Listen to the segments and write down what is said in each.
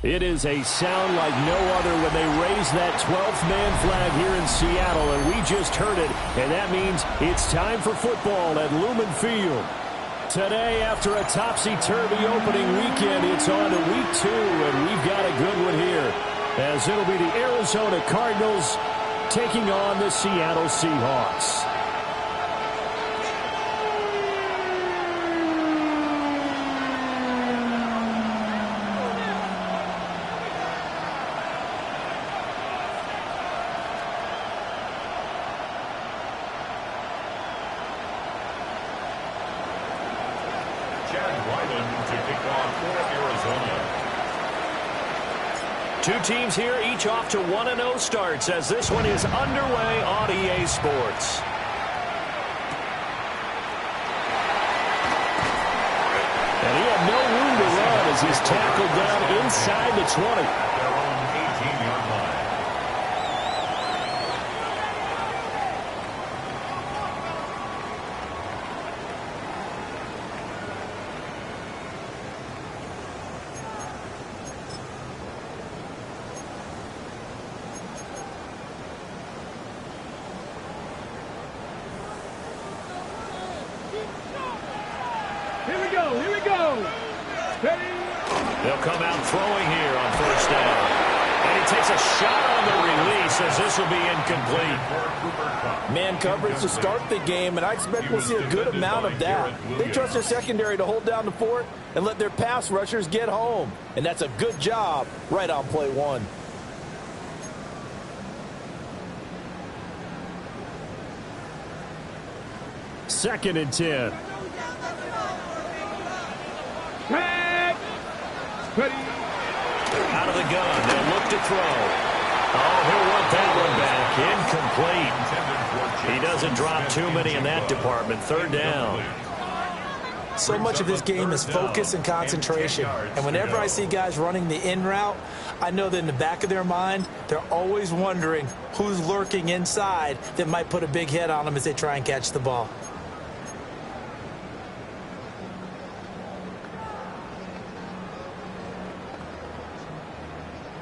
It is a sound like no other when they raise that 12th man flag here in Seattle, and we just heard it, and that means it's time for football at Lumen Field. Today, after a topsy-turvy opening weekend, it's on to week 2, and we've got a good one here, as it'll be the Arizona Cardinals taking on the Seattle Seahawks. Two teams here, each off to 1-0 starts as this one is underway on EA Sports. And he had no room to run as he's tackled down inside the 20. Their own 18-yard line. They'll come out throwing here on first down. And he takes a shot on the release as this will be incomplete. Man coverage to start the game, and I expect we'll see a good amount of that. They trust their secondary to hold down the fort and let their pass rushers get home. And that's a good job right on play one. Second and 10. Out of the gun, they'll look to throw. Oh, he'll want that one back. Incomplete. He doesn't drop too many in that department. Third down. So much of this game is focus and concentration. And whenever I see guys running the in route, I know that in the back of their mind, they're always wondering who's lurking inside that might put a big hit on them as they try and catch the ball.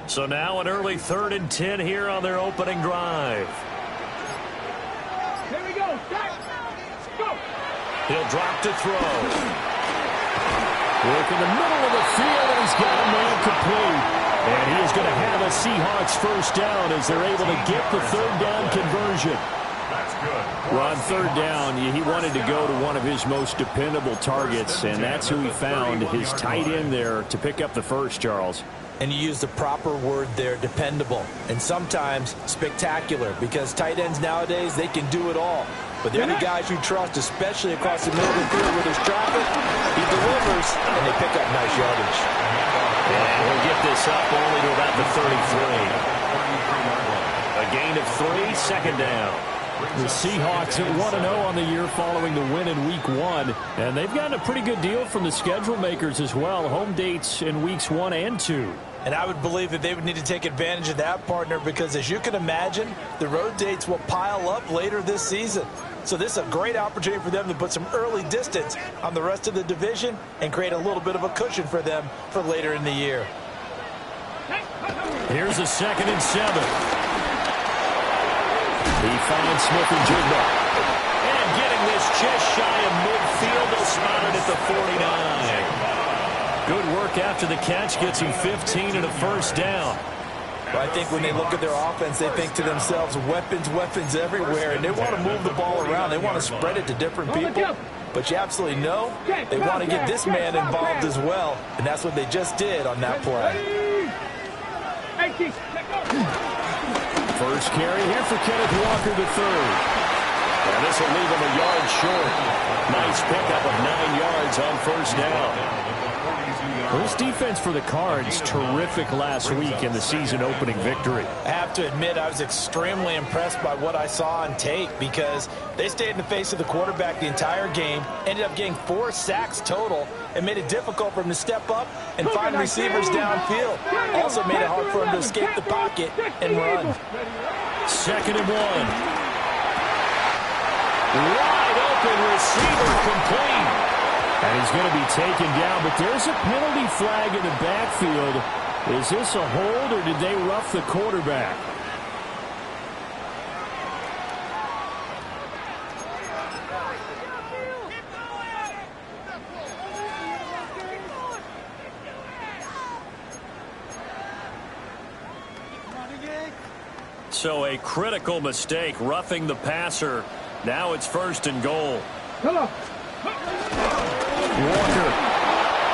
So now an early 3rd and 10 here on their opening drive. Here we go. Go. He'll drop to throw. Work in the middle of the field, and he's got a man complete. And he is going to have a Seahawks first down as they're able to get the third down conversion. That's good. On third down, he wanted to go to one of his most dependable targets, and that's who he found, his tight end there, to pick up the first, Charles. And you use the proper word there, dependable, and sometimes spectacular, because tight ends nowadays, they can do it all. But they're the guys you trust, especially across the middle of the field with his traffic. He delivers, and they pick up nice yardage. And we'll get this up only to about the 33. A gain of 3, second down. The Seahawks at 1-0 on the year following the win in Week 1. And they've gotten a pretty good deal from the schedule makers as well. Home dates in Weeks 1 and 2. And I would believe that they would need to take advantage of that, partner, because as you can imagine, the road dates will pile up later this season. So this is a great opportunity for them to put some early distance on the rest of the division and create a little bit of a cushion for them for later in the year. Here's a 2nd and 7. He finds Smith-Njigba. And getting this just shy of midfield, they'll spot it at the 49. Good work after the catch, gets him 15 and a first down. I think when they look at their offense, they think to themselves, weapons, weapons everywhere, and they want to move the ball around. They want to spread it to different people. But you absolutely know they want to get this man involved as well, and that's what they just did on that play. First carry here for Kenneth Walker III. And this will leave him a yard short. Nice pickup of 9 yards on first down. This defense for the Cards, terrific last week in the season-opening victory. I have to admit, I was extremely impressed by what I saw on tape because they stayed in the face of the quarterback the entire game, ended up getting 4 sacks total, and made it difficult for him to step up and find receivers downfield. Also made it hard for him to escape the pocket and run. 2nd and 1. Wide open receiver complete. And he's going to be taken down, but there's a penalty flag in the backfield. Is this a hold, or did they rough the quarterback? So a critical mistake, roughing the passer. Now it's 1st and goal. Hello. Walker.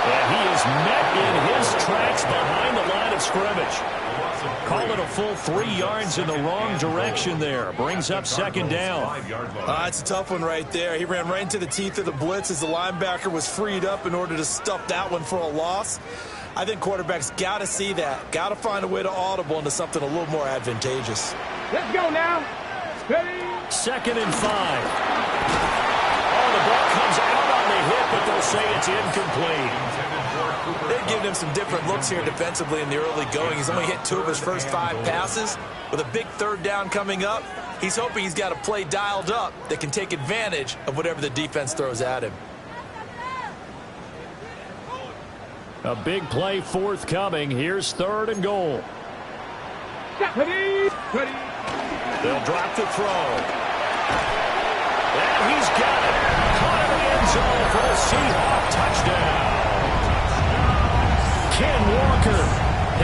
And he is met in his tracks behind the line of scrimmage. Call it a full 3 yards in the wrong direction there. Brings up 2nd down. It's a tough one right there. He ran right into the teeth of the blitz as the linebacker was freed up in order to stuff that one for a loss. I think quarterbacks got to see that. Got to find a way to audible into something a little more advantageous. Let's go now. Ready? 2nd and 5. Oh, the ball comes out on the hit, but they'll say it's incomplete. They've given him some different looks here defensively in the early going. He's only hit 2 of his first 5 passes. With a big 3rd down coming up, he's hoping he's got a play dialed up that can take advantage of whatever the defense throws at him. A big play forthcoming. Here's 3rd and goal. Ready? Ready? They'll drop the throw. And he's got it. Caught in the end zone for the Seahawk touchdown. Ken Walker,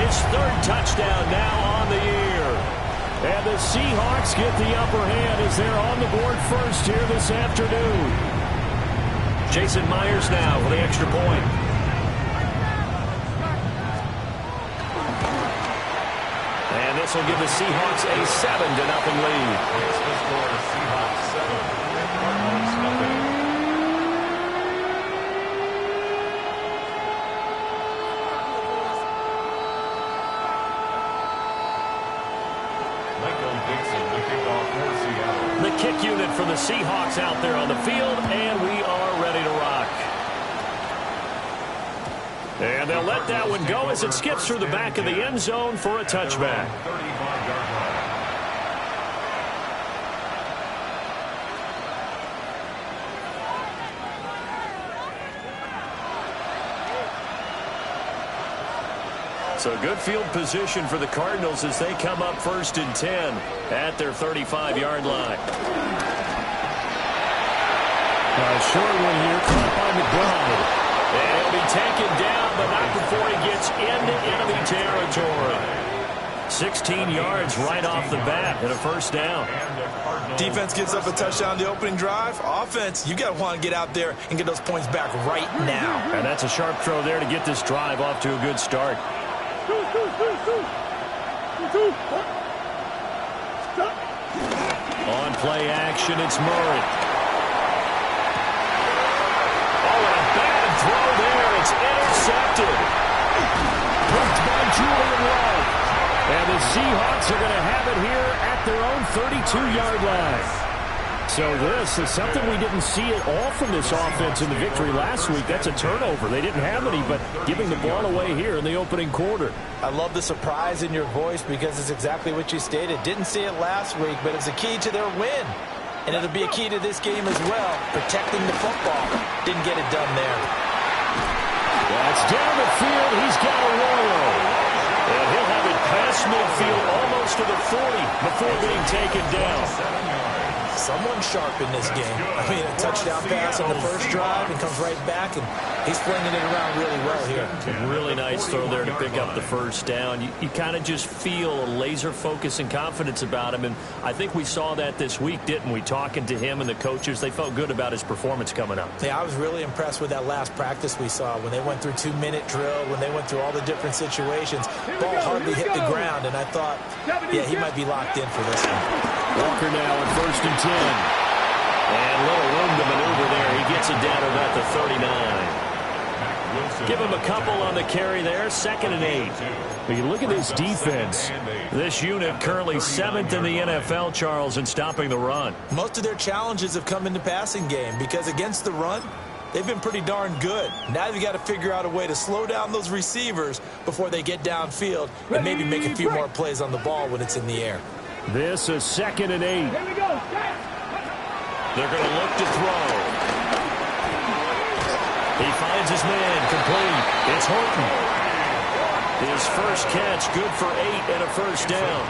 his 3rd touchdown now on the year. And the Seahawks get the upper hand as they're on the board first here this afternoon. Jason Myers now for the extra point. And this will give the Seahawks a 7-0 lead. The kick unit for the Seahawks out there on the field, and we are ready to rock. And they'll let that one go as it skips through the back of the end zone for a touchback. So good field position for the Cardinals as they come up 1st and 10 at their 35-yard line. Short one here, caught by McBride. And he'll be taken down, but not before he gets into enemy territory. 16 yards right off the bat and a 1st down. Defense gets up a touchdown the opening drive. Offense, you got to want to get out there and get those points back right now. And that's a sharp throw there to get this drive off to a good start. On play action, it's Murray. Oh, and a bad throw there. It's intercepted. Picked by Julian Love. And the Seahawks are going to have it here at their own 32-yard line. So this is something we didn't see at all from this offense in the victory last week. That's a turnover. They didn't have any, but giving the ball away here in the opening quarter. I love the surprise in your voice because it's exactly what you stated. Didn't see it last week, but it's a key to their win. And it'll be a key to this game as well, protecting the football. Didn't get it done there. That's down the field. He's got a roll. And he'll have it past midfield almost to the 40 before being taken down. Someone sharp in this game. I mean, a touchdown pass on the first drive and comes right back, and he's flinging it around really well here. Really nice throw there to pick up the 1st down. You kind of just feel a laser focus and confidence about him, and I think we saw that this week, didn't we? Talking to him and the coaches, they felt good about his performance coming up. Yeah, I was really impressed with that last practice we saw when they went through 2-minute drill, when they went through all the different situations. Ball hardly hit the ground, and I thought, yeah, he might be locked in for this one. Walker now at 1st and 10. And little room to maneuver there. He gets it down to about the 39. Give him a couple on the carry there. 2nd and 8. But you look at this defense. This unit currently 7th in the NFL, Charles, in stopping the run. Most of their challenges have come in the passing game because against the run, they've been pretty darn good. Now you've got to figure out a way to slow down those receivers before they get downfield and maybe make a few more plays on the ball when it's in the air. This is 2nd and 8. Here we go. They're going to look to throw. He finds his man complete. It's Horton. His first catch, good for 8 and a first down.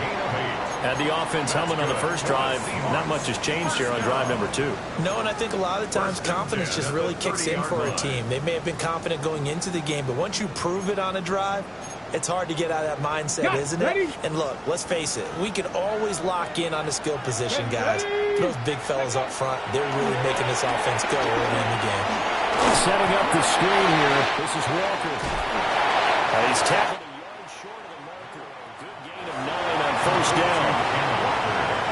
Had the offense humming on the first drive. Not much has changed here on drive number 2. No, and I think a lot of times confidence just really kicks in for a team. They may have been confident going into the game, but once you prove it on a drive, it's hard to get out of that mindset, isn't it? And look, let's face it, we can always lock in on the skill position, guys. Those big fellas up front, they're really making this offense go early in the game. Setting up the screen here. This is Walker. He's tackled a yard short of the marker. Good gain of 9 on first down.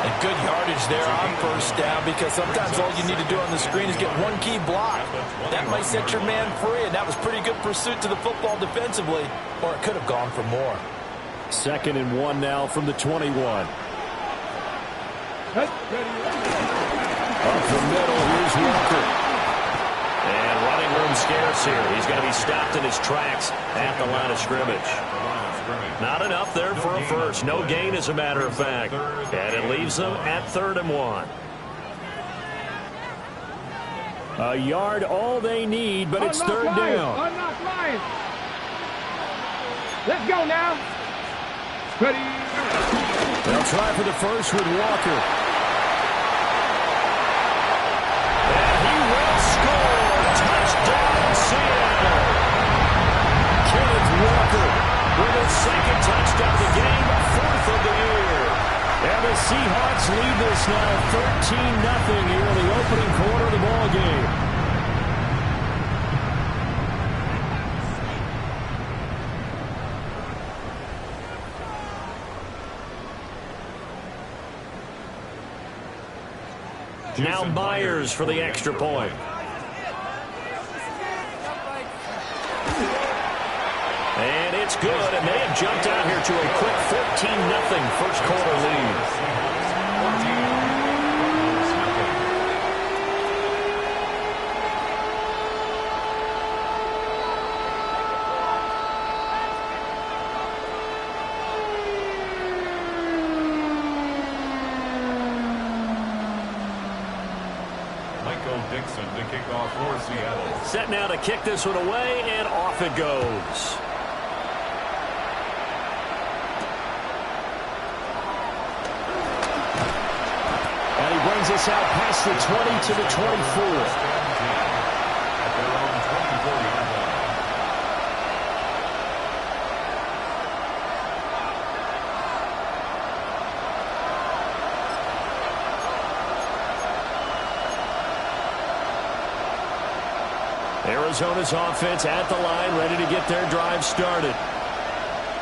And good yardage there on first down, because sometimes all you need to do on the screen is get one key block. That might set your man free, and that was pretty good pursuit to the football defensively, or it could have gone for more. 2nd and 1 now from the 21. Up the middle, here's Walker. And running room scarce here. He's going to be stopped in his tracks at the line of scrimmage. Not enough there for a first. No gain, as a matter of fact. And it leaves them at 3rd and 1. A yard all they need, but it's 3rd down. Unlock Lions. Let's go now. Ready. They'll try for the first with Walker. And he will score. Touchdown, Seattle. Kenneth Walker with his 2nd touchdown of the game, 4th of the year. And the Seahawks lead this now 13-0 here in the opening quarter of the ball game. Now Myers for the extra point. And it's good, and they have jumped out here to a quick 14-0 first quarter lead. To kick off for Seattle. Set now to kick this one away, and off it goes. And he brings us out past the 20 to the 24. Arizona's offense at the line, ready to get their drive started.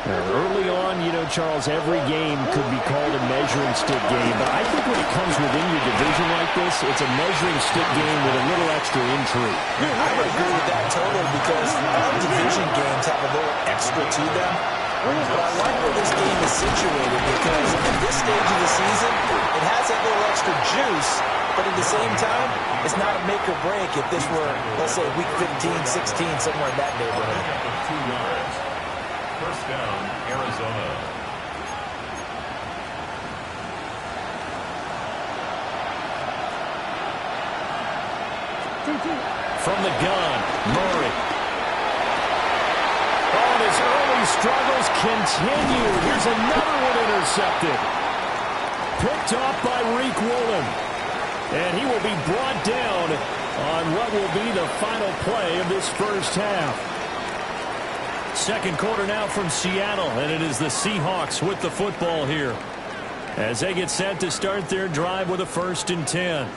Early on, you know, Charles, every game could be called a measuring stick game, but I think when it comes within your division like this, it's a measuring stick game with a little extra intrigue. I would agree with that totally, because all division games have a little extra to them. But I like where this game is situated, because at this stage of the season, it has that little extra juice. But at the same time, it's not a make or break if this were, let's say, week 15, 16, somewhere in that neighborhood. 2 yards. First down, Arizona. From the gun, Murray. Oh, his early struggles continue. Here's another one intercepted. Picked off by Reek Woolen. And he will be brought down on what will be the final play of this first half. 2nd quarter now from Seattle, and it is the Seahawks with the football here as they get set to start their drive with a 1st and 10.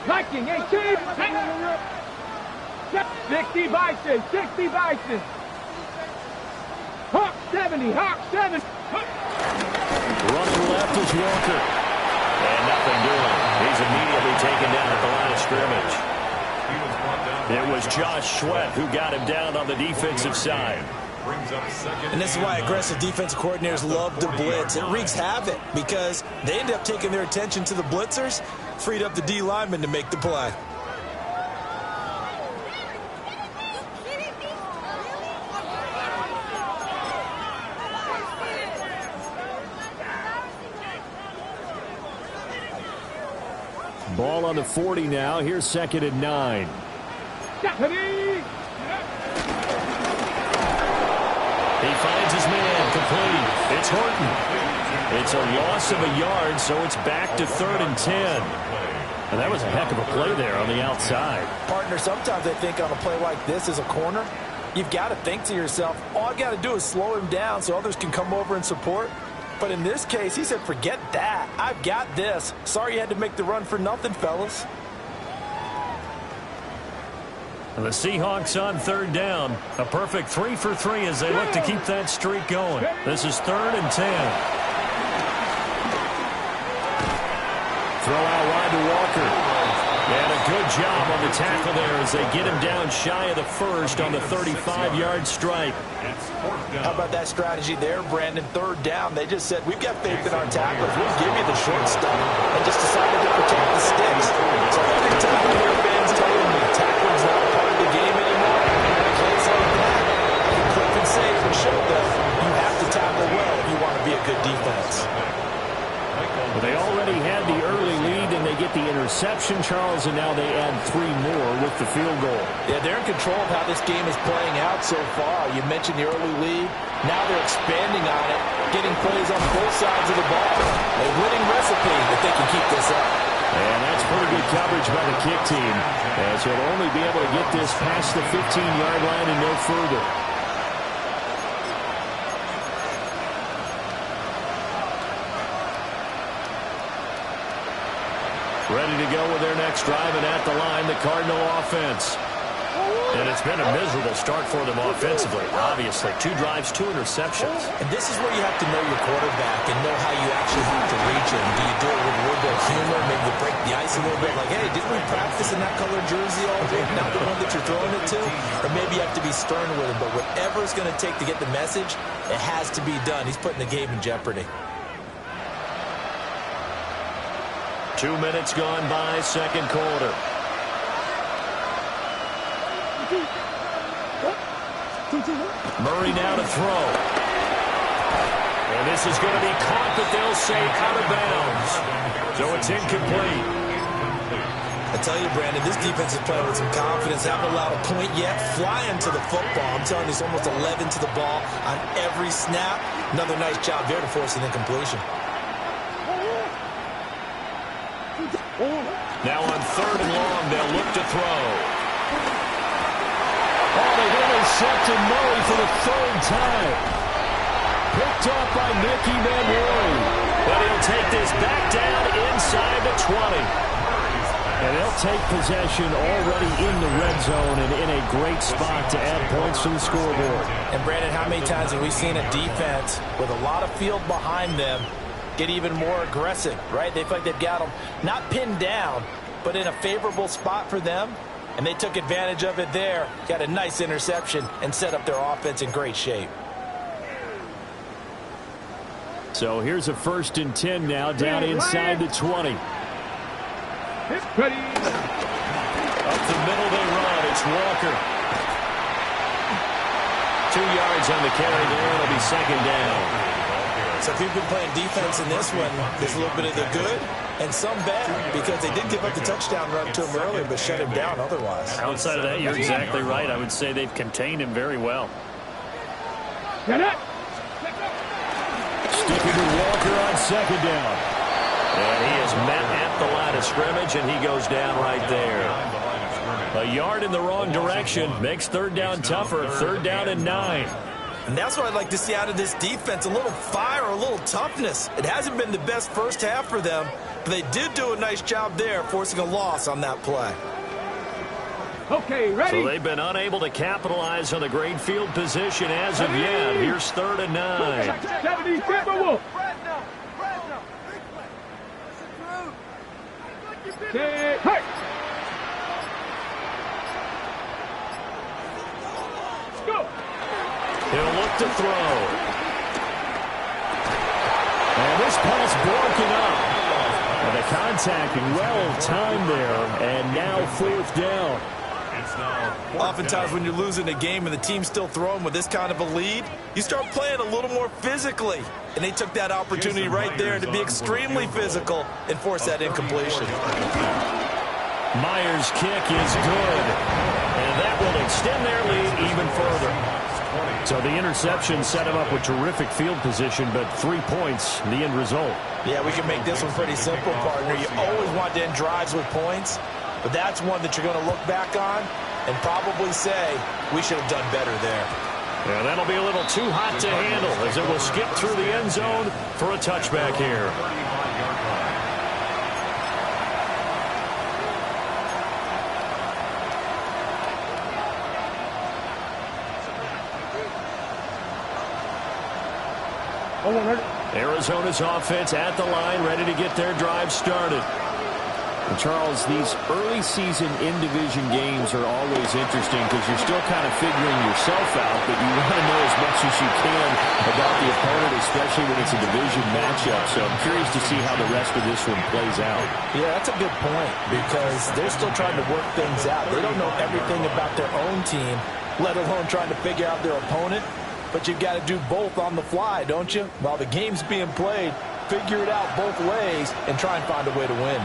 Viking, 18. 60 Bison, 60 Bison. Hawk 70, Hawk 7. Running left is Walker. And nothing doing. He's immediately taken down at the line of scrimmage. It was Josh Sweat who got him down on the defensive side. And this is why aggressive defensive coordinators love to blitz. It wreaks havoc because they end up taking their attention to the blitzers, freed up the D lineman to make the play. Ball on the 40 now. Here's 2nd and 9. He finds his man, complete. It's Horton. It's a loss of a yard, so it's back to 3rd and 10. And that was a heck of a play there on the outside. Partner, sometimes I think on a play like this as a corner, you've got to think to yourself, all I got to do is slow him down so others can come over and support. But in this case, he said, forget that. I've got this. Sorry you had to make the run for nothing, fellas. And the Seahawks on 3rd down. A perfect 3 for 3 as they look to keep that streak going. This is 3rd and 10. Throw out wide to Walker. And a good job on the tackle there as they get him down shy of the first on the 35-yard stripe. How about that strategy there, Brandon? 3rd down. They just said, we've got faith in our tacklers. We'll give you the short stuff. And just decided to protect the sticks. So every time I hear fans telling me tackling's not a part of the game anymore, in a place like that, I can click and save and show them you have to tackle well if you want to be a good defense. Well, they already had the early lead, and they get the interception, Charles, and now they add 3 more with the field goal. Yeah, they're in control of how this game is playing out so far. You mentioned the early lead. Now they're expanding on it, getting plays on both sides of the ball. A winning recipe if they can keep this up. And that's pretty good coverage by the kick team, as he'll only be able to get this past the 15-yard line and no further. Ready to go with their next drive, and at the line, the Cardinal offense. And it's been a miserable start for them offensively, obviously. 2 drives, 2 interceptions. And this is where you have to know your quarterback and know how you actually have to reach him. Do you do it with a little bit of humor? Maybe you break the ice a little bit, like, hey, didn't we practice in that color jersey all day? Not the one that you're throwing it to? Or maybe you have to be stern with him. But whatever it's going to take to get the message, it has to be done. He's putting the game in jeopardy. 2 minutes gone by, 2nd quarter. Murray now to throw. And this is going to be caught, but they'll say out of bounds. So it's incomplete. I tell you, Brandon, this defense is playing with some confidence. Haven't allowed a point yet. Flying to the football. I'm telling you, it's almost 11 to the ball on every snap. Another nice job there to force an incompletion. Now on 3rd and long, they'll look to throw. Oh, they've intercepted Murray for the 3rd time. Picked off by Nicky Manwari. But he'll take this back down inside the 20. And they'll take possession already in the red zone and in a great spot to add points to the scoreboard. And, Brandon, how many times have we seen a defense with a lot of field behind them get even more aggressive, right? They feel like they've got them not pinned down, but in a favorable spot for them. And they took advantage of it there, got a nice interception, and set up their offense in great shape. So here's a 1st and 10 now, down inside the 20. Ready. Up the middle they run. It's Walker. 2 yards on the carry there. It'll be 2nd down. So if you've been playing defense in this one, there's a little bit of the good and some bad, because they did give up the touchdown run to him earlier, but shut him down otherwise. Outside of that, you're exactly right. I would say they've contained him very well. Get it. Sticking with Walker on 2nd down. And he is met at the line of scrimmage, and he goes down right there. A yard in the wrong direction makes 3rd down tougher. 3rd down and 9. And that's what I'd like to see out of this defense, a little fire, a little toughness. It hasn't been the best first half for them, but they did do a nice job there, forcing a loss on that play. Okay, ready. So they've been unable to capitalize on the great field position as of yet. Here's 3rd and 9. 70 Timberwolves. Hey. Go. He'll look to throw. And this pass broken up. And the contact well timed there. And now 4th down. Oftentimes when you're losing a game and the team's still throwing with this kind of a lead, you start playing a little more physically. and they took that opportunity right there to be extremely physical and force that incompletion. Myers' kick is good, and that will extend their lead even further. So the interception set him up with terrific field position, but 3 points, the end result. Yeah, we can make this one pretty simple, partner. You always want to end drives with points, but that's one that you're going to look back on and probably say, we should have done better there. Yeah, that'll be a little too hot to handle as it will skip through the end zone for a touchback here. Arizona's offense at the line, ready to get their drive started. And Charles, these early season in-division games are always interesting because you're still kind of figuring yourself out, but you want to know as much as you can about the opponent, especially when it's a division matchup. So I'm curious to see how the rest of this one plays out. Yeah, that's a good point because they're still trying to work things out. They don't know everything about their own team, let alone trying to figure out their opponent. But you've got to do both on the fly, don't you? While the game's being played, figure it out both ways and try and find a way to win.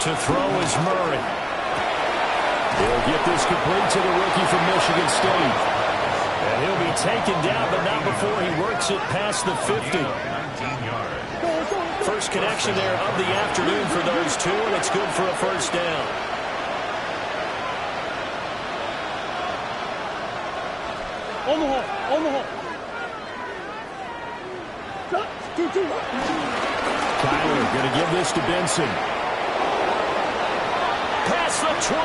To throw is Murray. He'll get this complete to the rookie from Michigan State. And he'll be taken down, but not before he works it past the 50. 19 yards. First connection there of the afternoon for those two, and it's good for a first down. On the hole. Kyler going to give this to Benson. Past the 20.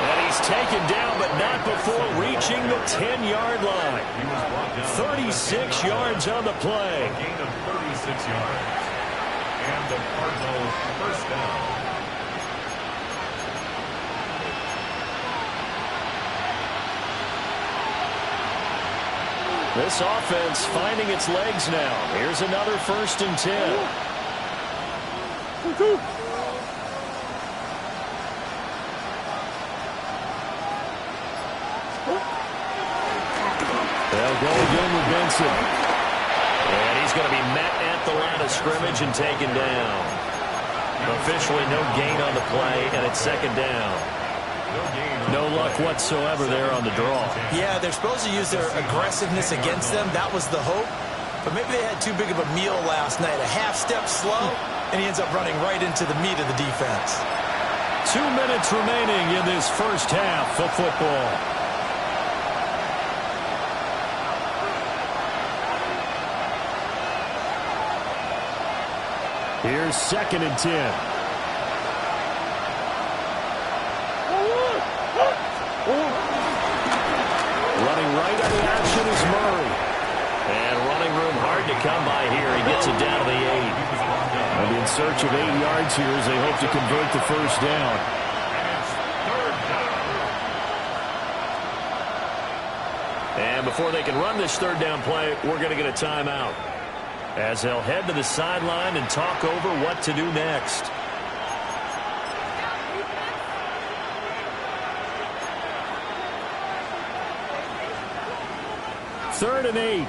And he's taken down, but not before reaching the 10-yard line. 36 yards on the play. A gain of 36 yards. And the Cardinals first down. This offense finding its legs now. Here's another 1st and 10. They'll go again with Benson. And he's going to be met at the line of scrimmage and taken down. Officially no gain on the play, and it's 2nd down. No luck whatsoever there on the draw. Yeah, they're supposed to use their aggressiveness against them. That was the hope. But maybe they had too big of a meal last night. A half step slow, and he ends up running right into the meat of the defense. 2 minutes remaining in this first half of football. Here's 2nd and 10. Running right on the action is Murray. And running room hard to come by here. He gets it down to the 8. And in search of 8 yards here as they hope to convert the first down. And before they can run this 3rd down play, we're going to get a timeout, as they'll head to the sideline and talk over what to do next. 3rd and 8.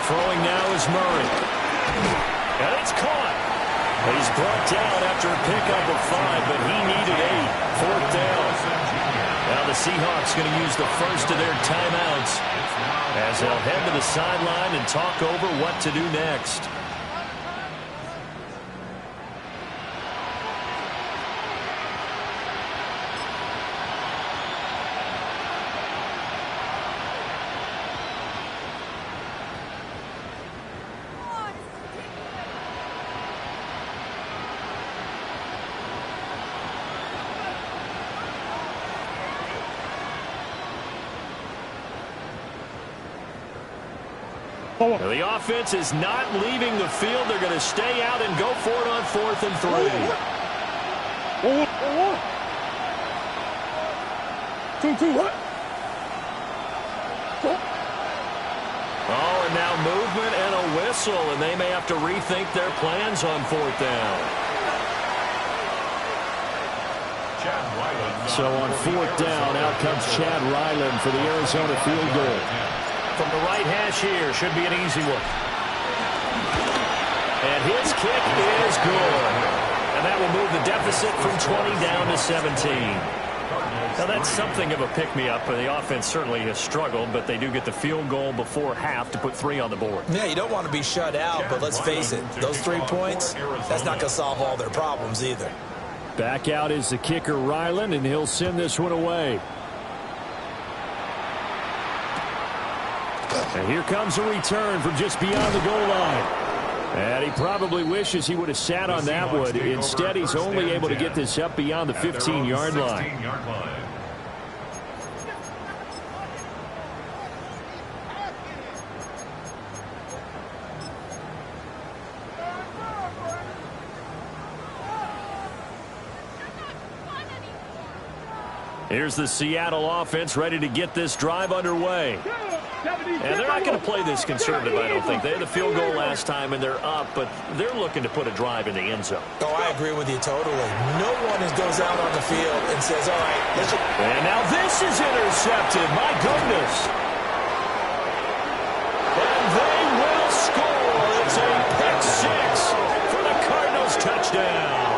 Throwing now is Murray. And it's caught. He's brought down after a pickup of 5, but he needed 8. 4th down. Now the Seahawks going to use the first of their timeouts as they'll head to the sideline and talk over what to do next. Now the offense is not leaving the field. They're going to stay out and go for it on 4th and 3. now movement and a whistle, and they may have to rethink their plans on 4th down. So on 4th down, out comes Chad Ryland for the Arizona field goal. From the right hash here, should be an easy one. And his kick is good. And that will move the deficit from 20 down to 17. Now, that's something of a pick-me-up. The offense certainly has struggled, but they do get the field goal before half to put 3 on the board. Yeah, you don't want to be shut out, but let's face it, those 3 points, that's not going to solve all their problems either. Back out is the kicker, Ryland, and he'll send this one away. And here comes a return from just beyond the goal line. And he probably wishes he would have sat on that one. Instead, he's only able to get this up beyond the 15-yard line. Here's the Seattle offense ready to get this drive underway. And they're not going to play this conservative, I don't think. They had the field goal last time, and they're up, but they're looking to put a drive in the end zone. Oh, I agree with you totally. No one goes out on the field and says, all right, let's just... And now this is intercepted. My goodness. And they will score. It's a pick 6 for the Cardinals touchdown.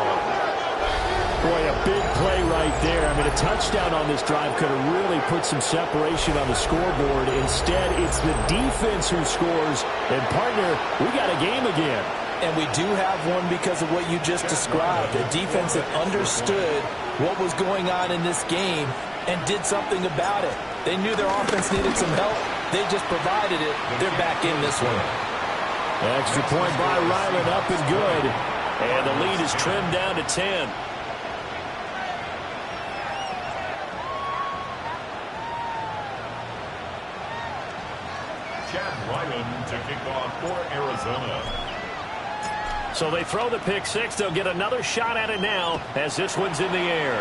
Boy, a big play right there. I mean, a touchdown on this drive could have really put some separation on the scoreboard. Instead, it's the defense who scores. And, partner, we got a game again. And we do have one because of what you just described. A defense that understood what was going on in this game and did something about it. They knew their offense needed some help. They just provided it. They're back in this one. Extra point by Ryland, up and good. And the lead is trimmed down to 10. Chad Ryland to kick off for Arizona. So they throw the pick 6. They'll get another shot at it now as this one's in the air.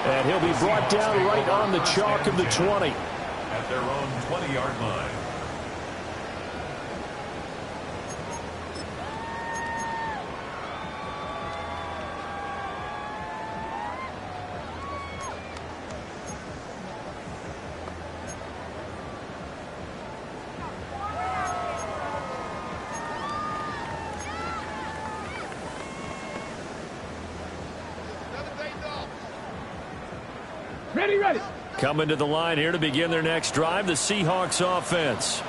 And he'll be brought down right on the chalk of the 20. At their own 20-yard line. Ready. Coming to the line here to begin their next drive, the Seahawks offense.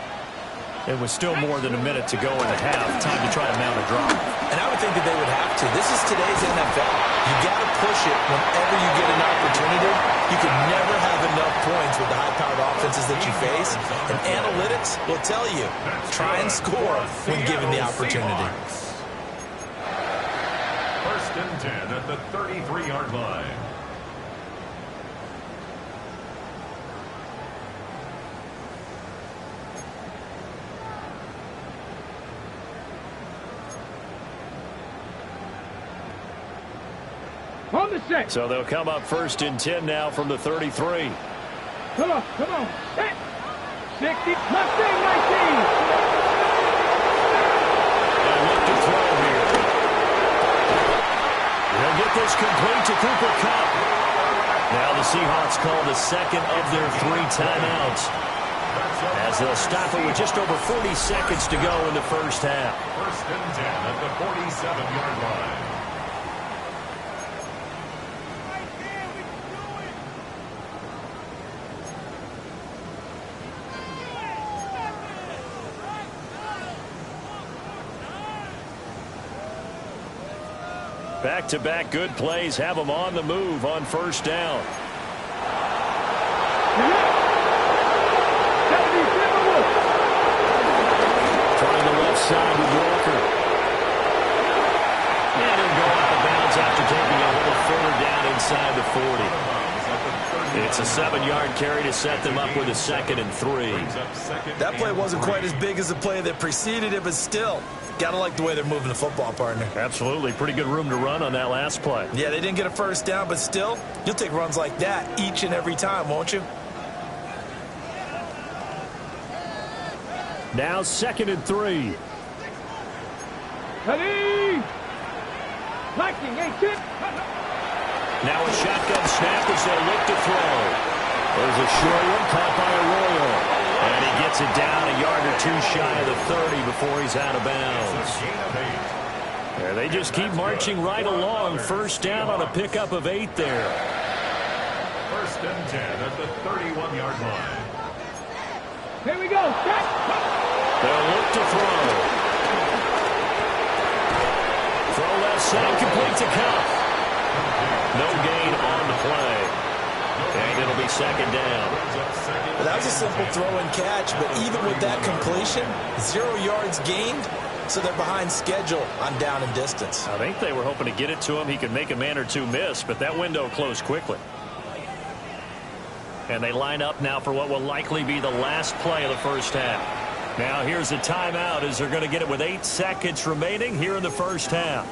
And with still more than a minute to go in the half, time to try to mount a drive. And I would think that they would have to. This is today's NFL. You got to push it whenever you get an opportunity. You can never have enough points with the high-powered offenses that you face. And analytics will tell you, try and score when given the opportunity. First and 10 at the 33-yard line. On the 6. So they'll come up first and 10 now from the 33. Come on. Set. 60. Mustang 19. And look to throw here. They'll get this complete to Cooper Kupp. Now the Seahawks call the second of their 3 timeouts, as they'll stop it with just over 40 seconds to go in the first half. First and 10 at the 47-yard line. Back-to-back good plays have them on the move on first down. Trying the left side with Walker. And he'll go out of bounds after taking a little further down inside the 40. It's a 7-yard carry to set them up with a 2nd and 3. That play wasn't quite as big as the play that preceded it, but still, Gotta like the way they're moving the football, partner. Absolutely. Pretty good room to run on that last play. Yeah, they didn't get a first down, but still, you'll take runs like that each and every time, won't you? Now 2nd and 3. Ready? Blocking, a tip. Now a shotgun snap as they look to throw. There's a short one caught by Arroyo. And he gets it down a yard or 2 shy of the 30 before he's out of bounds. Yeah, they just keep marching right along. First down on a pickup of 8 there. 1st and 10 at the 31-yard line. Here we go. Set. They'll look to throw. Throw left side, complete to Cup. No gain on the play. And it'll be 2nd down. Well, that was a simple throw and catch, but even with that completion, 0 yards gained, so they're behind schedule on down and distance. I think they were hoping to get it to him. He could make a man or 2 miss, but that window closed quickly. And they line up now for what will likely be the last play of the first half. Now here's a timeout as they're going to get it with 8 seconds remaining here in the first half.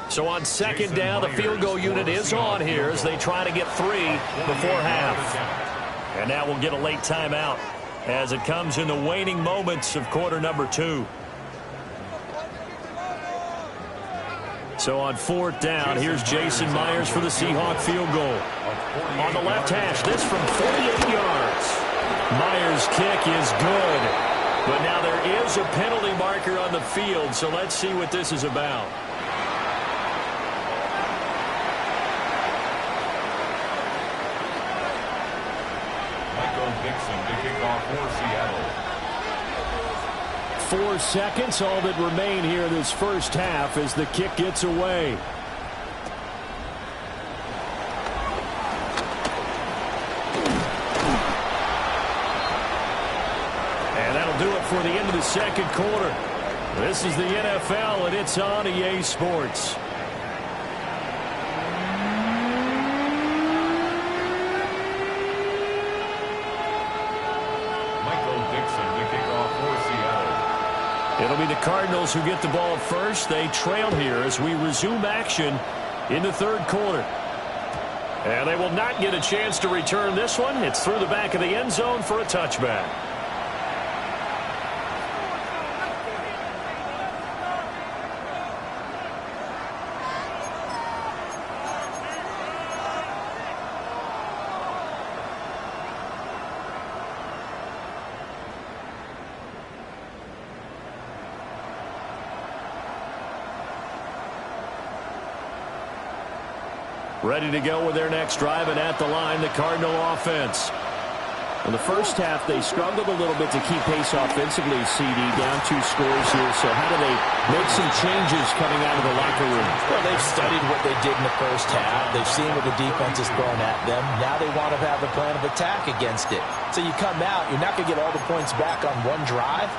So on 2nd down, the field goal unit is on here as they try to get 3 before half. And now we'll get a late timeout as it comes in the waning moments of quarter number 2. So on 4th down, here's Jason Myers for the Seahawk field goal. On the left hash, this from 48 yards. Myers' kick is good. But now there is a penalty marker on the field, so let's see what this is about. To kick off for Seattle. 4 seconds, all that remain here this first half as the kick gets away. And that'll do it for the end of the 2nd quarter. This is the NFL, and it's on EA Sports. It'll be the Cardinals who get the ball first. They trail here as we resume action in the 3rd quarter. And they will not get a chance to return this one. It's through the back of the end zone for a touchback. Ready to go with their next drive, and at the line, the Cardinal offense. In the first half, they struggled a little bit to keep pace offensively, CD, down 2 scores here. So how do they make some changes coming out of the locker room? Well, they've studied what they did in the first half. They've seen what the defense is throwing at them. Now they want to have a plan of attack against it. So you come out, you're not going to get all the points back on one drive,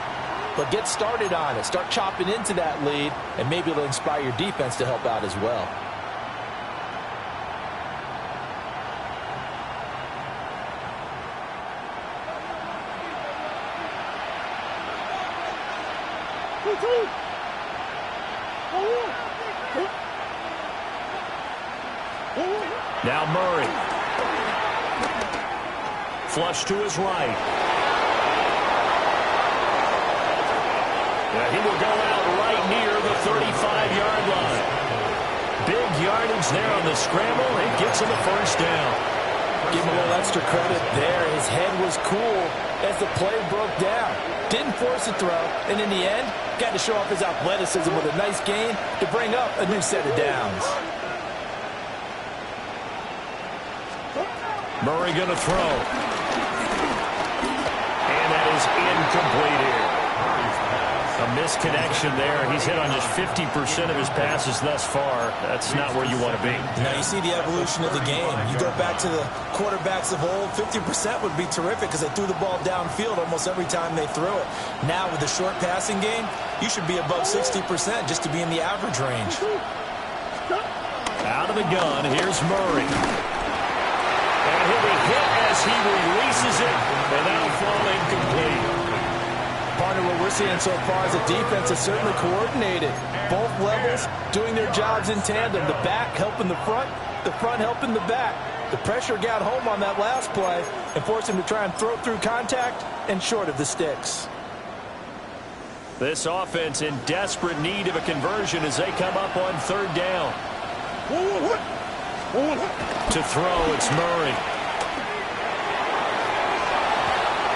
but get started on it. Start chopping into that lead, and maybe it'll inspire your defense to help out as well. Now Murray. Flush to his right. Yeah, he will go out right near the 35-yard line. Big yardage there on the scramble. It gets him the first down. Give him a little extra credit there. His head was cool as the play broke down. Didn't force a throw, and in the end, got to show off his athleticism with a nice gain to bring up a new set of downs. Murray going to throw. And that is incomplete here. A misconnection there. He's hit on just 50% of his passes thus far. That's not where you want to be. Now you see the evolution of the game. You go back to the quarterbacks of old, 50% would be terrific because they threw the ball downfield almost every time they threw it. Now with the short passing game, you should be above 60% just to be in the average range. Out of the gun, here's Murray. And he'll be hit as he releases it, and that'll fall incomplete. Partner, what we're seeing so far is the defense is certainly coordinated. Both levels doing their jobs in tandem. The back helping the front helping the back. The pressure got home on that last play and forced him to try and throw through contact and short of the sticks. This offense in desperate need of a conversion as they come up on third down. To throw, it's Murray.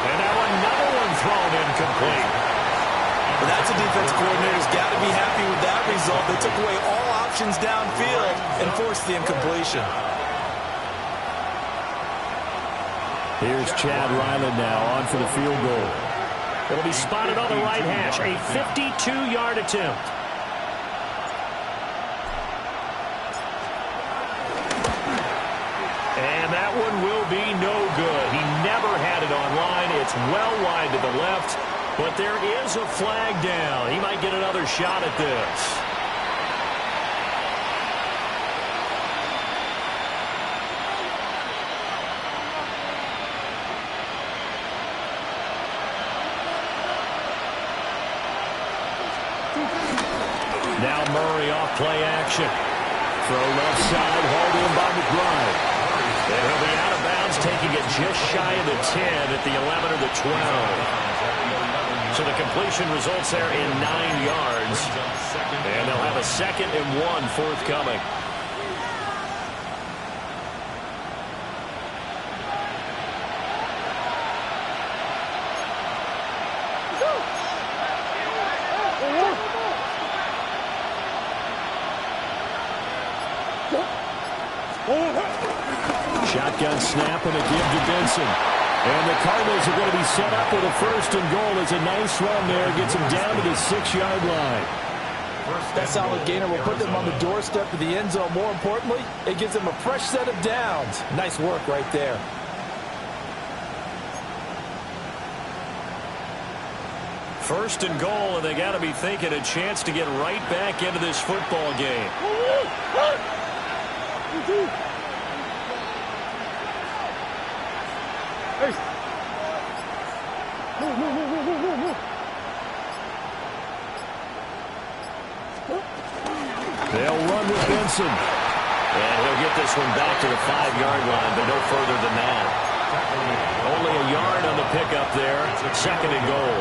And now another one thrown incomplete. Well, that's a defense coordinator's got to be happy with that result. They took away all options downfield and forced the incompletion. Here's Chad Ryland now on for the field goal. It'll be spotted on the right hash, a 52-yard attempt. And that one will be no good. He never had it on line. It's well wide to the left, but there is a flag down. He might get another shot at this. Now Murray off play action. Throw left side, hauled in by McBride. And he'll be out of bounds, taking it just shy of the 10 at the 11 or the 12. So the completion results there in 9 yards. And they'll have a 2nd and 1 forthcoming. Shotgun snap and a give to Benson. And the Cardinals are going to be set up with a 1st and goal. It's a nice run there. Gets them down to the 6-yard line. That solid gainer will put them on the doorstep of the end zone. More importantly, it gives them a fresh set of downs. Nice work right there. First and goal, and they got to be thinking a chance to get right back into this football game. They'll run with Benson. And he'll get this one back to the 5-yard line, but no further than that. Only a yard on the pickup there. 2nd and goal.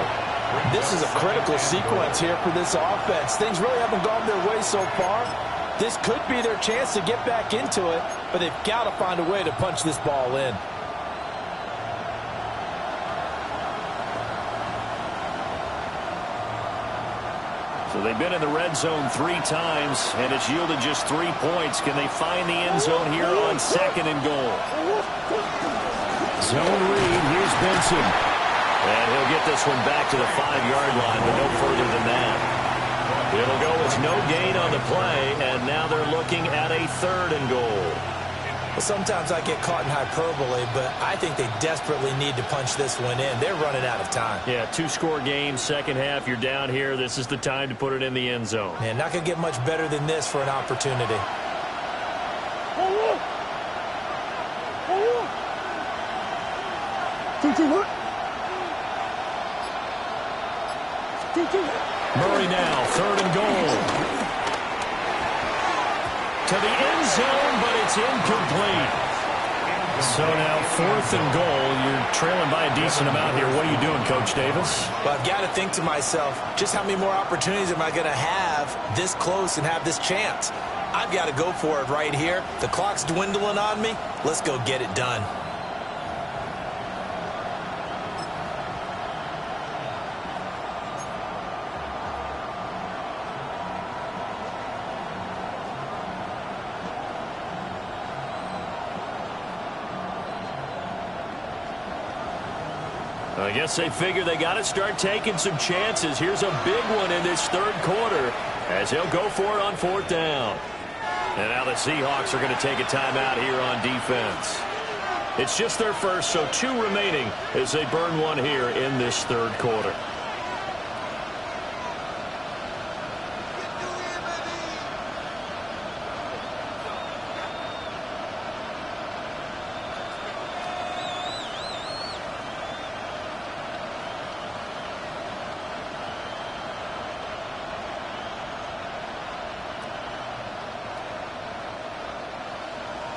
This is a critical sequence here for this offense. Things really haven't gone their way so far. This could be their chance to get back into it, but they've got to find a way to punch this ball in. So they've been in the red zone 3 times, and it's yielded just 3 points. Can they find the end zone here on 2nd and goal? Zone read. Here's Benson. And he'll get this one back to the 5-yard line, but no further than that. It'll go as no gain on the play, and now they're looking at a 3rd and goal. Well, sometimes I get caught in hyperbole, but I think they desperately need to punch this one in. They're running out of time. Yeah, 2-score game, second half. You're down here. This is the time to put it in the end zone. Man, not going to get much better than this for an opportunity. Murray now, 3rd and goal. To the end zone, but it's incomplete. So now 4th and goal. You're trailing by a decent amount here. What are you doing, Coach Davis? Well, I've got to think to myself, just how many more opportunities am I going to have this close and have this chance? I've got to go for it right here. The clock's dwindling on me. Let's go get it done. I guess they figure they got to start taking some chances. Here's a big one in this 3rd quarter as he'll go for it on 4th down. And now the Seahawks are going to take a timeout here on defense. It's just their first, so 2 remaining as they burn one here in this 3rd quarter.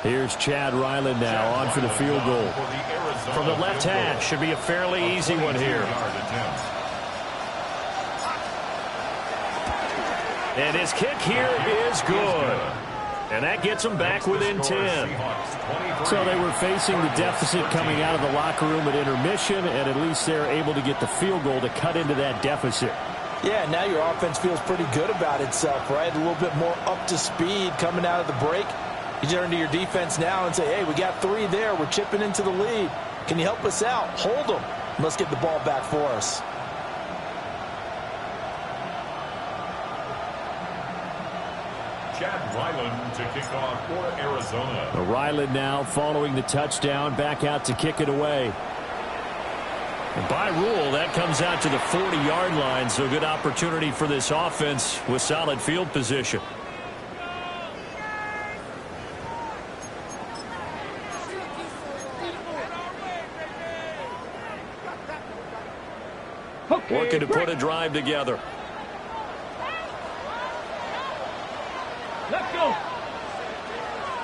Here's Chad Ryland now on for the field goal. From the left hash, should be a fairly easy one here. And his kick here is good. And that gets them back within 10. So they were facing the deficit coming out of the locker room at intermission, and at least they're able to get the field goal to cut into that deficit. Yeah, now your offense feels pretty good about itself, right? A little bit more up to speed coming out of the break. You turn to your defense now and say, hey, we got 3 there. We're chipping into the lead. Can you help us out? Hold them. Let's get the ball back for us. Chad Ryland to kick off for Arizona. Ryland now following the touchdown, back out to kick it away. And by rule, that comes out to the 40-yard line, so good opportunity for this offense with solid field position. Working to put a drive together. Let's go.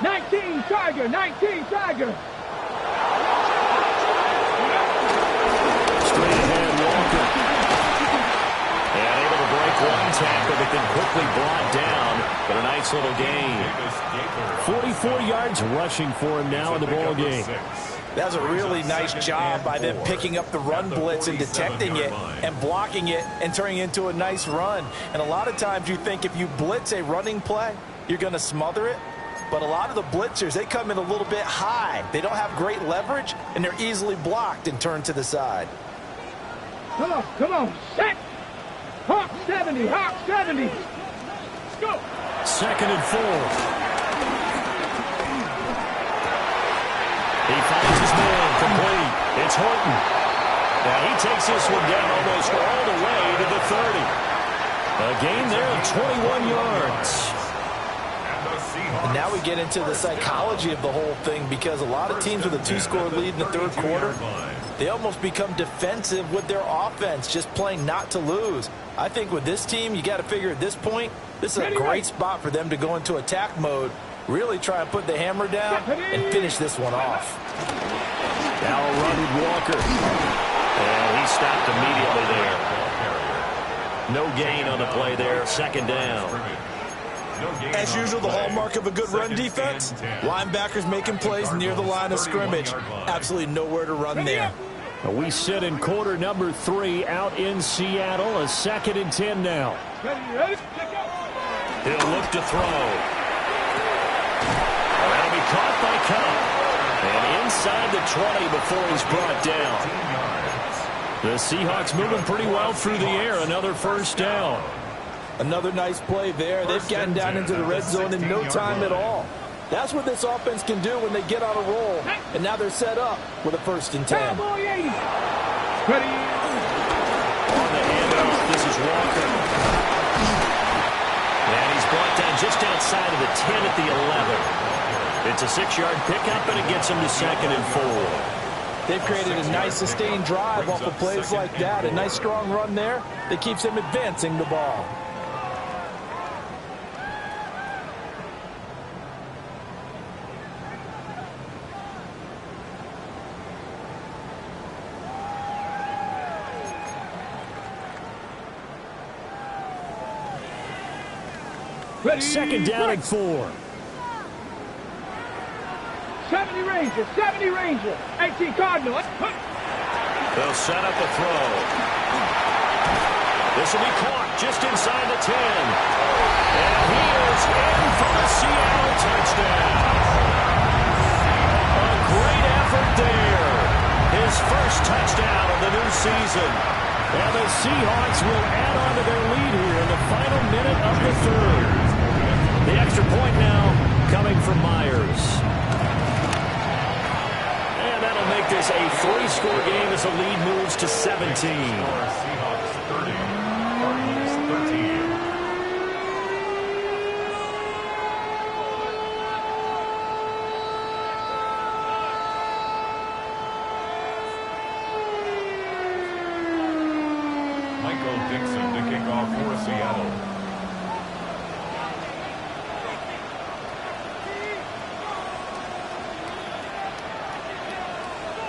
19 Tiger, 19 Tiger. Straight ahead, Walker. And able to break one tackle, but then quickly brought down. But a nice little gain. 44 yards rushing for him now in the ball game. That was a really nice job by them picking up the run blitz and detecting it and blocking it and turning it into a nice run. And a lot of times you think if you blitz a running play, you're going to smother it. But a lot of the blitzers, they come in a little bit high. They don't have great leverage, and they're easily blocked and turned to the side. Come on, set. Hawk 70, Hawk 70. Let's go. 2nd and 4. He finds his man complete. It's Horton. Now he takes this one down almost all the way to the 30. A gain there of 21 yards. And now we get into the psychology of the whole thing, because a lot of teams with a 2-score lead in the 3rd quarter, they almost become defensive with their offense, just playing not to lose. I think with this team, you got to figure at this point, this is a great spot for them to go into attack mode, really try and put the hammer down and finish this one off. Now a run with Walker. And he stopped immediately there. No gain on the play there. 2nd down. As usual, the hallmark of a good run defense, linebackers making plays near the line of scrimmage. Absolutely nowhere to run there. We sit in quarter number 3 out in Seattle. A 2nd and 10 now. He'll look to throw. That'll be caught by Cup. And inside the 20 before he's brought down. The Seahawks moving pretty well through the air. Another 1st down. Another nice play there. They've gotten down into the red zone in no time at all. That's what this offense can do when they get on a roll. And now they're set up with a 1st and 10. Cowboy 80. Ready. On the handoff, this is Walker. And he's brought down just outside of the 10 at the 11. It's a 6-yard pickup, and it gets him to 2nd and 4. They've created a nice sustained drive off of plays like that. A nice strong run there that keeps them advancing the ball. Ready. 2nd down and 4. 70 Ranger, 70 Ranger. 18 Cardinal. They'll set up a throw. This will be caught just inside the 10. And he is in for the Seattle touchdown. A great effort there. His first touchdown of the new season. And the Seahawks will add on to their lead here in the final minute of the 3rd. The extra point now coming from Myers. And that'll make this a 3-score game as the lead moves to 17. Seahawks 30, Cardinals 13. Michael Dixon to kick off for Seattle.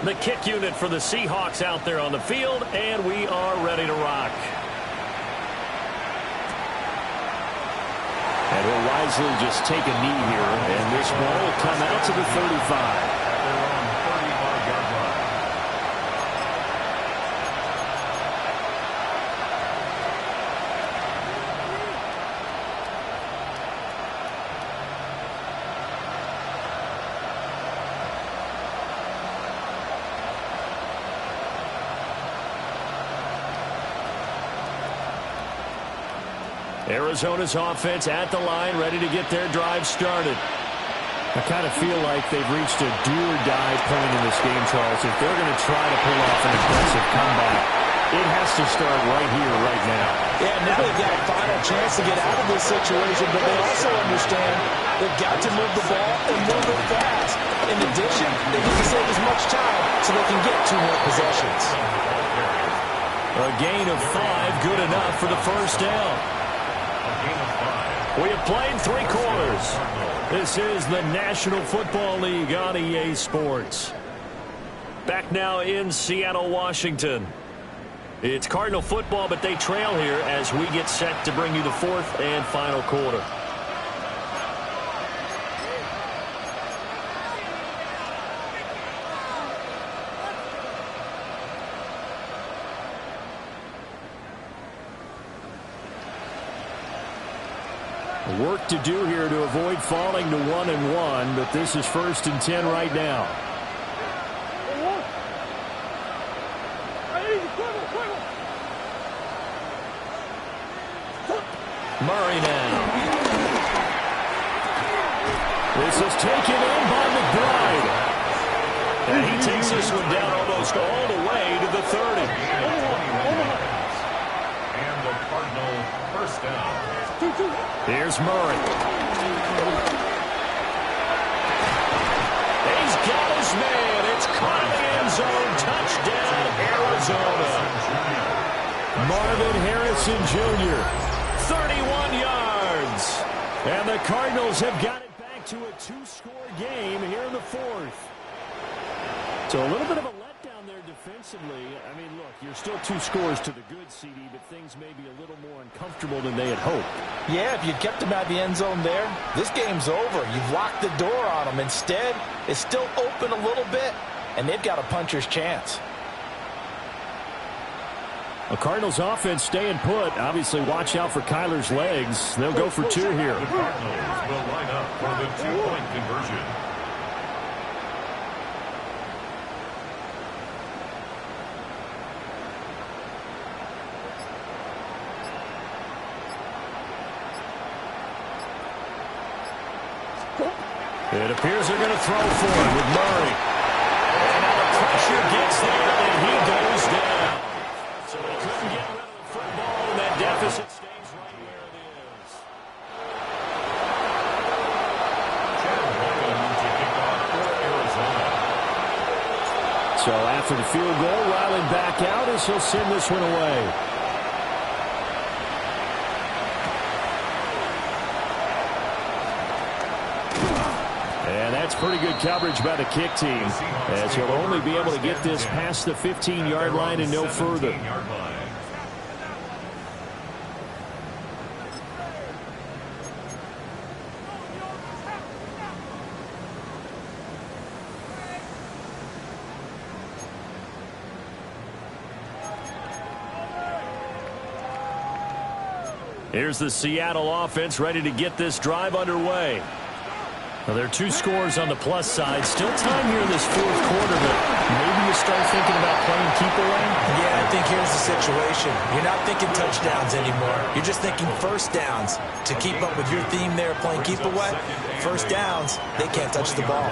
The kick unit for the Seahawks out there on the field, and we are ready to rock. And he'll wisely just take a knee here, and this ball will come out to the 35. Arizona's offense at the line, ready to get their drive started. I kind of feel like they've reached a do-or-die point in this game, Charles. If they're going to try to pull off an aggressive comeback, it has to start right here, right now. Yeah, now they've got a final chance to get out of this situation, but they also understand they've got to move the ball and move it fast. In addition, they need to save as much time so they can get 2 more possessions. A gain of 5, good enough for the first down. We have played 3 quarters. This is the National Football League on EA Sports. Back now in Seattle, Washington. It's Cardinal football, but they trail here as we get set to bring you the 4th and final quarter. Work to do here to avoid falling to 1-1, but this is 1st and 10 right now. Murray now. This is taken in by McBride. And he takes this one down almost all the way to the 30. And the Cardinal first down. Here's Murray. He's got his man. It's caught in the end zone. Touchdown, Arizona. Marvin Harrison Jr., 31 yards. And the Cardinals have got it back to a 2-score game here in the 4th. So a little bit of a letdown there defensively. I mean, look, you're still 2 scores to the good, CD, but things may be a little more uncomfortable than they had hoped. Yeah, if you'd kept them out of the end zone there, this game's over. You've locked the door on them. Instead, it's still open a little bit, and they've got a puncher's chance. The Cardinals offense staying put. Obviously, watch out for Kyler's legs. They'll go for 2 here. The Cardinals will line up for the 2-point conversion. It appears they're going to throw for it with Murray. And now the pressure gets there, and he goes down. So they couldn't get rid of the football, and that deficit stays right where it is. To kick off for Arizona. So after the field goal, Riley back out as he'll send this one away. And that's pretty good coverage by the kick team, as he'll only be able to get this past the 15-yard line and no further. Here's the Seattle offense ready to get this drive underway. Well, there are 2 scores on the plus side. Still time here in this 4th quarter, but maybe you start thinking about playing keep away? Yeah, I think here's the situation. You're not thinking touchdowns anymore. You're just thinking first downs. To keep up with your theme there, playing keep away, first downs, they can't touch the ball.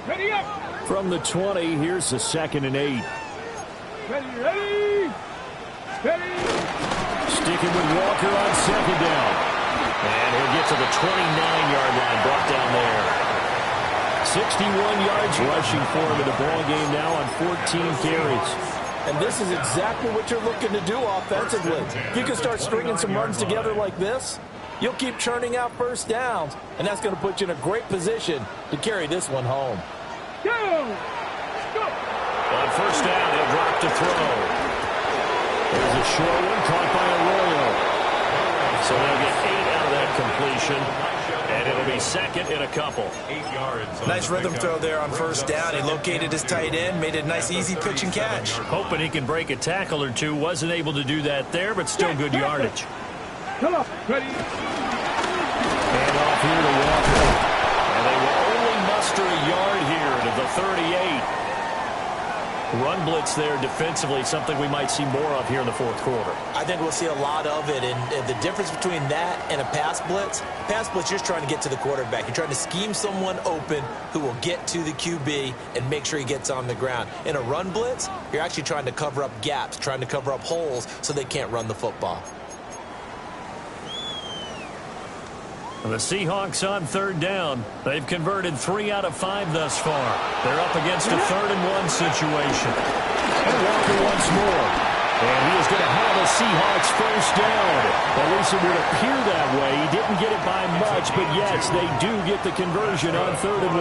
Ready up. From the 20, here's the 2nd and 8. Ready. Sticking with Walker on 2nd down. And he'll get to the 29-yard line, brought down there. 61 yards rushing for him in the ball game now on 14 carries. And this is exactly what you're looking to do offensively. If you can start stringing some runs together like this, you'll keep churning out first downs, and that's going to put you in a great position to carry this one home. Go! On first down, he'll drop to throw. There's a short one caught by Arroyo. So they'll get 8 out of that completion, and it'll be second in a couple. 8 yards. Nice rhythm throw there on first down. He located his tight end, made it a nice easy pitch and catch. Hoping he can break a tackle or two. Wasn't able to do that there, but still good yardage. Come on, ready. And off here to Walker. And they will only muster a yard here to the 38. Run blitz there defensively, something we might see more of here in the fourth quarter. I think we'll see a lot of it, and the difference between that and a pass blitz, you're just trying to get to the quarterback. You're trying to scheme someone open who will get to the QB and make sure he gets on the ground. In a run blitz, you're actually trying to cover up gaps, trying to cover up holes so they can't run the football. The Seahawks on third down. They've converted 3 out of 5 thus far. They're up against a 3rd-and-1 situation. And Walker once more. And he is going to have a Seahawks first down. At least it would appear that way. He didn't get it by much, but yes, they do get the conversion on 3rd and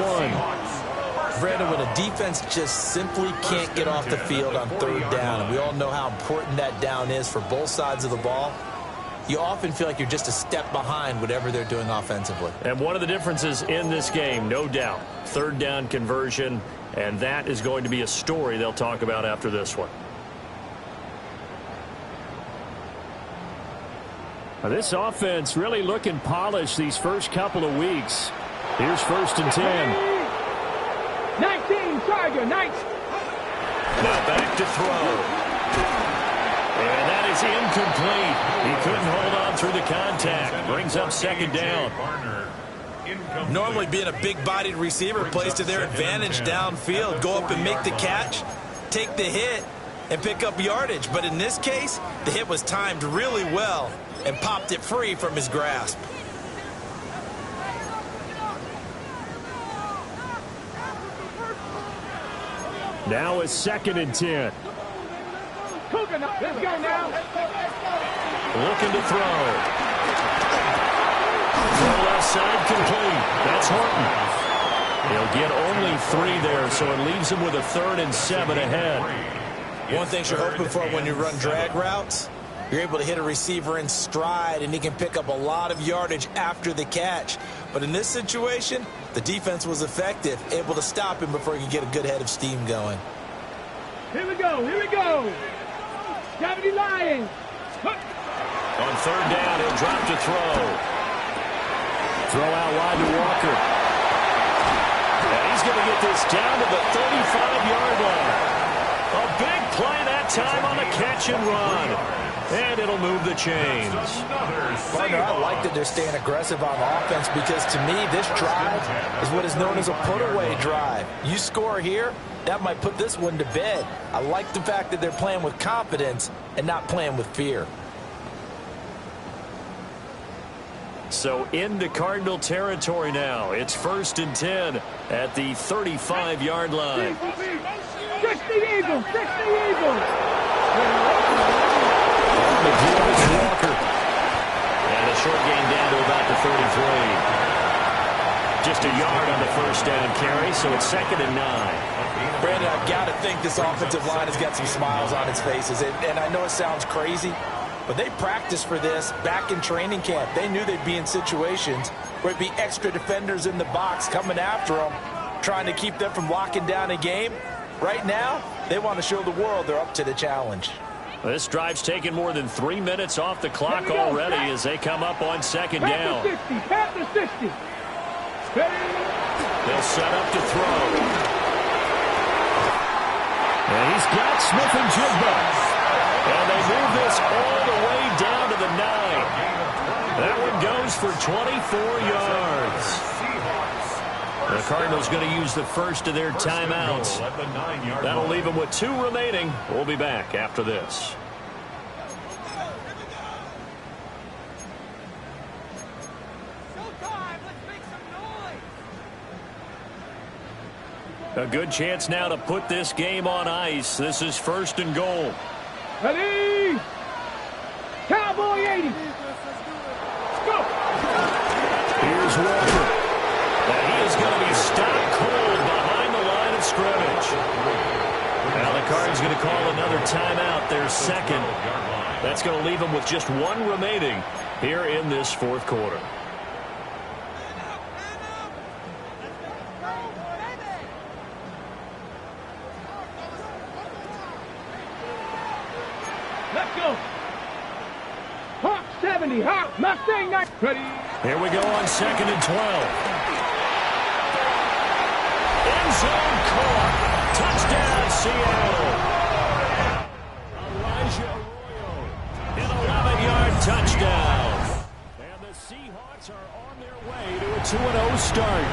1. Brandon, when a defense just simply can't get off the field on 3rd down, and we all know how important that down is for both sides of the ball, you often feel like you're just a step behind whatever they're doing offensively. And one of the differences in this game, no doubt, 3rd down conversion, and that is going to be a story they'll talk about after this one. Now, this offense really looking polished these first couple of weeks. Here's 1st and 10. 19, Charger, 19. Now back to throw. And that is incomplete. He couldn't hold on through the contact. Brings up 2nd down. Normally being a big-bodied receiver plays to their advantage downfield. Go up and make the catch, take the hit, and pick up yardage. But in this case, the hit was timed really well and popped it free from his grasp. Now it's 2nd and 10. Let's go now. Looking to throw. Throw left side complete. That's Horton. He'll get only 3 there, so it leaves him with a 3rd and 7 ahead. One thing you're hoping for when you run drag routes, you're able to hit a receiver in stride, and he can pick up a lot of yardage after the catch. But in this situation, the defense was effective, able to stop him before he could get a good head of steam going. Here we go, here we go. 70 Lions. On 3rd down, he'll drop to throw. Throw out wide to Walker. And he's going to get this down to the 35-yard line. A big play that time on the catch and run. And it'll move the chains. Partner, I like that they're staying aggressive on offense because, to me, this drive is what is known as a put-away drive. You score here, that might put this one to bed. I like the fact that they're playing with confidence and not playing with fear. So into Cardinal territory now. It's 1st and 10 at the 35-yard line. 60 Eagles, 60 Eagles. Walker. And a short gain down to about the 33. Just a yard on the first down carry, so it's 2nd and 9. Brandon, I've got to think this offensive line has got some smiles on its faces. And I know it sounds crazy, but they practiced for this back in training camp. They knew they'd be in situations where it'd be extra defenders in the box coming after them, trying to keep them from locking down a game. Right now, they want to show the world they're up to the challenge. This drive's taken more than 3 minutes off the clock already as they come up on 2nd down. Pat the 60. They'll set up to throw. And he's got Smith-Njigba. And they move this all the way down to the 9. That one goes for 24 yards. The Cardinals going to use the first of their timeouts. That'll leave them with 2 remaining. We'll be back after this. A good chance now to put this game on ice. This is 1st and goal. Ready? Cowboy 80. go. Here's Walker. Now he is going to be stopped cold behind the line of scrimmage. Now the Cardinals going to call another timeout, their second. That's going to leave them with just one remaining here in this fourth quarter. Let's go. Hawk 70, Hawk, Mustang 9. Ready. Here we go on 2nd and 12. End zone caught. Touchdown, Seattle. Elijah Arroyo, an 11-yard touchdown. And the Seahawks are on their way to a 2-0 start.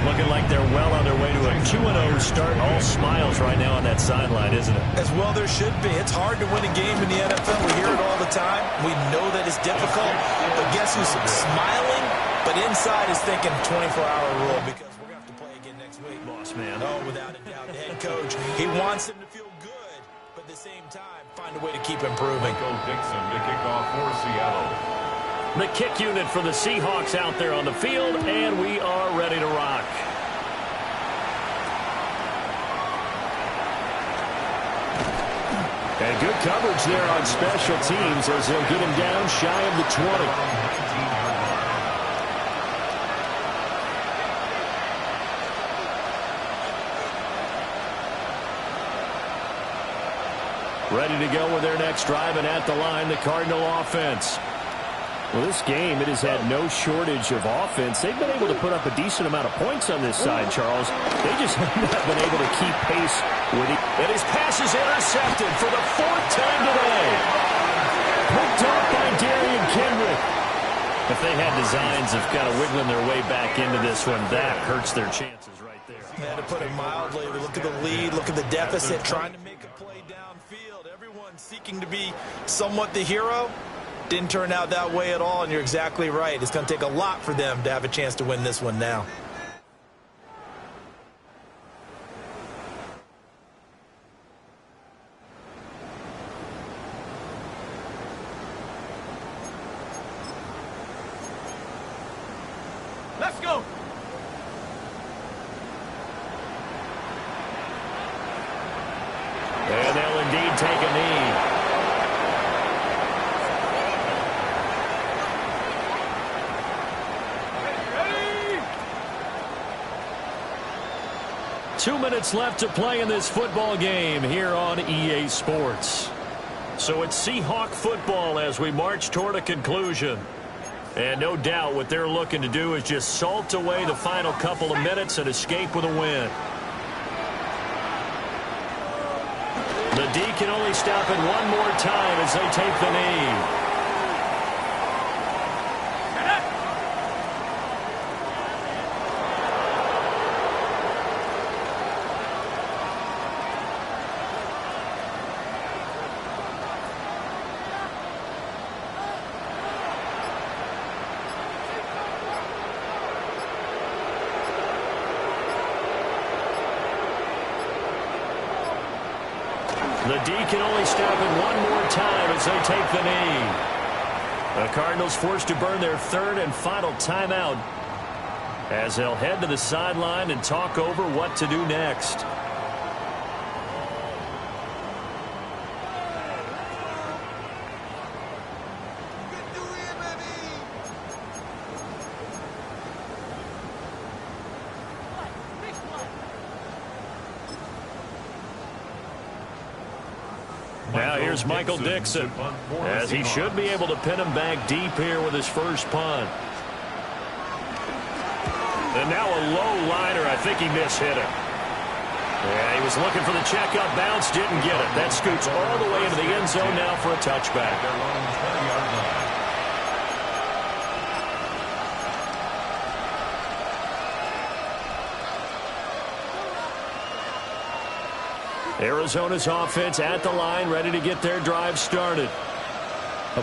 Looking like they're well on their way to a 2-0 start. All smiles right now on that sideline, isn't it? As well there should be. It's hard to win a game in the NFL. We hear it all the time. We know that it's difficult. But guess who's smiling? But inside is thinking 24-hour rule because we're going to have to play again next week. Boss man. Oh, without a doubt. The head coach, he wants him to feel good. But at the same time, find a way to keep improving. Michael Dixon to kick off for Seattle. The kick unit for the Seahawks out there on the field, and we are ready to rock. And good coverage there on special teams as they'll get him down shy of the 20. Ready to go with their next drive, and at the line, the Cardinal offense. Well, this game, it has had no shortage of offense. They've been able to put up a decent amount of points on this side, Charles. They just have not been able to keep pace with it. And his pass is intercepted for the 4th time today. Picked up by Darian Kendrick. If they had designs of kind of wiggling their way back into this one, that hurts their chances right there. Yeah, to put it mildly, look at the lead, look at the deficit, trying to make a play downfield. Everyone seeking to be somewhat the hero. Didn't turn out that way at all, and you're exactly right. It's going to take a lot for them to have a chance to win this one now. Let's go. And they'll indeed take a knee. 2 minutes left to play in this football game here on EA Sports. So it's Seahawk football as we march toward a conclusion. And no doubt what they're looking to do is just salt away the final couple of minutes and escape with a win. The D can only stop it one more time as they take the knee. The D can only stop it one more time as they take the knee. The Cardinals forced to burn their 3rd and final timeout as they'll head to the sideline and talk over what to do next. Now here's Michael Dixon, as he should be able to pin him back deep here with his first punt. And now a low liner. I think he mishit it. Yeah, he was looking for the checkup bounce, didn't get it. That scoots all the way into the end zone now for a touchback. Arizona's offense at the line, ready to get their drive started.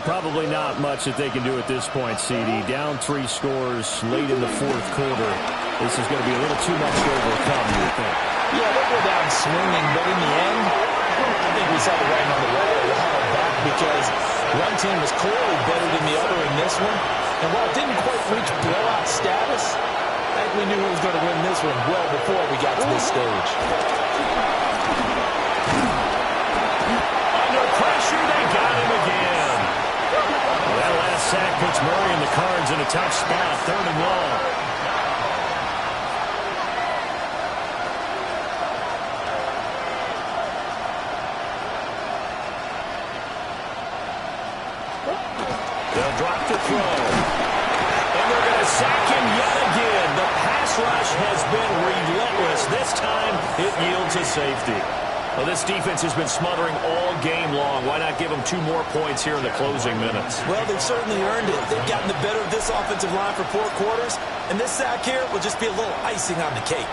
Probably not much that they can do at this point, CD. Down 3 scores late in the 4th quarter. This is going to be a little too much to overcome, you would think. Yeah, they'll go down swinging, but in the end, I think we saw the writing on the wall. We'll have our back because one team was clearly better than the other in this one. And while it didn't quite reach blowout status, I think we knew who was going to win this one well before we got to this stage. Under pressure, they got him again. Well, that last sack puts Murray and the Cards in a tough spot, 3rd and long. They'll drop the throw. And they're going to sack him yet again. The pass rush has been relentless. This time, it yields a safety. Well, this defense has been smothering all game long. Why not give them 2 more points here in the closing minutes? Well, they've certainly earned it. They've gotten the better of this offensive line for 4 quarters. And this sack here will just be a little icing on the cake.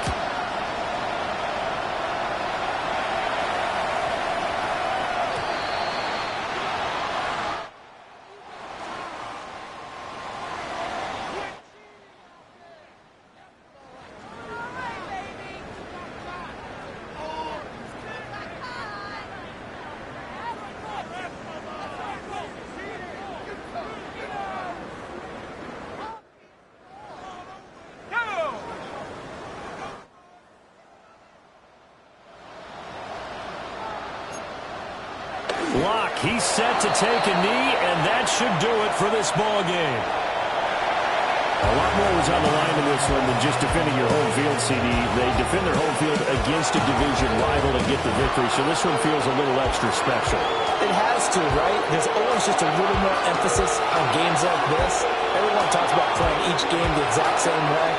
Block. He's set to take a knee, and that should do it for this ball game. A lot more was on the line in this one than just defending your home field, CD. They defend their home field against a division rival and get the victory, so this one feels a little extra special. It has to, right? There's always just a little more emphasis on games like this. Everyone talks about playing each game the exact same way,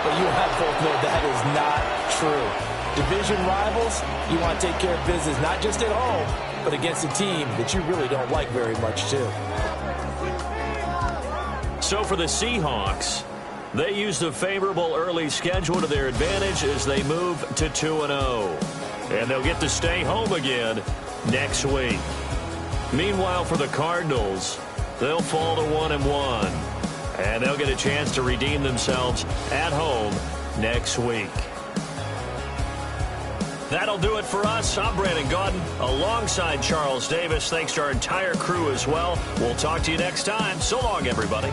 but you and I both know that is not true. Division rivals, you want to take care of business not just at home, but against a team that you really don't like very much, too. So for the Seahawks, they used a favorable early schedule to their advantage as they move to 2-0. And they'll get to stay home again next week. Meanwhile, for the Cardinals, they'll fall to 1-1. And they'll get a chance to redeem themselves at home next week. That'll do it for us. I'm Brandon Gaudin alongside Charles Davis. Thanks to our entire crew as well. We'll talk to you next time. So long, everybody.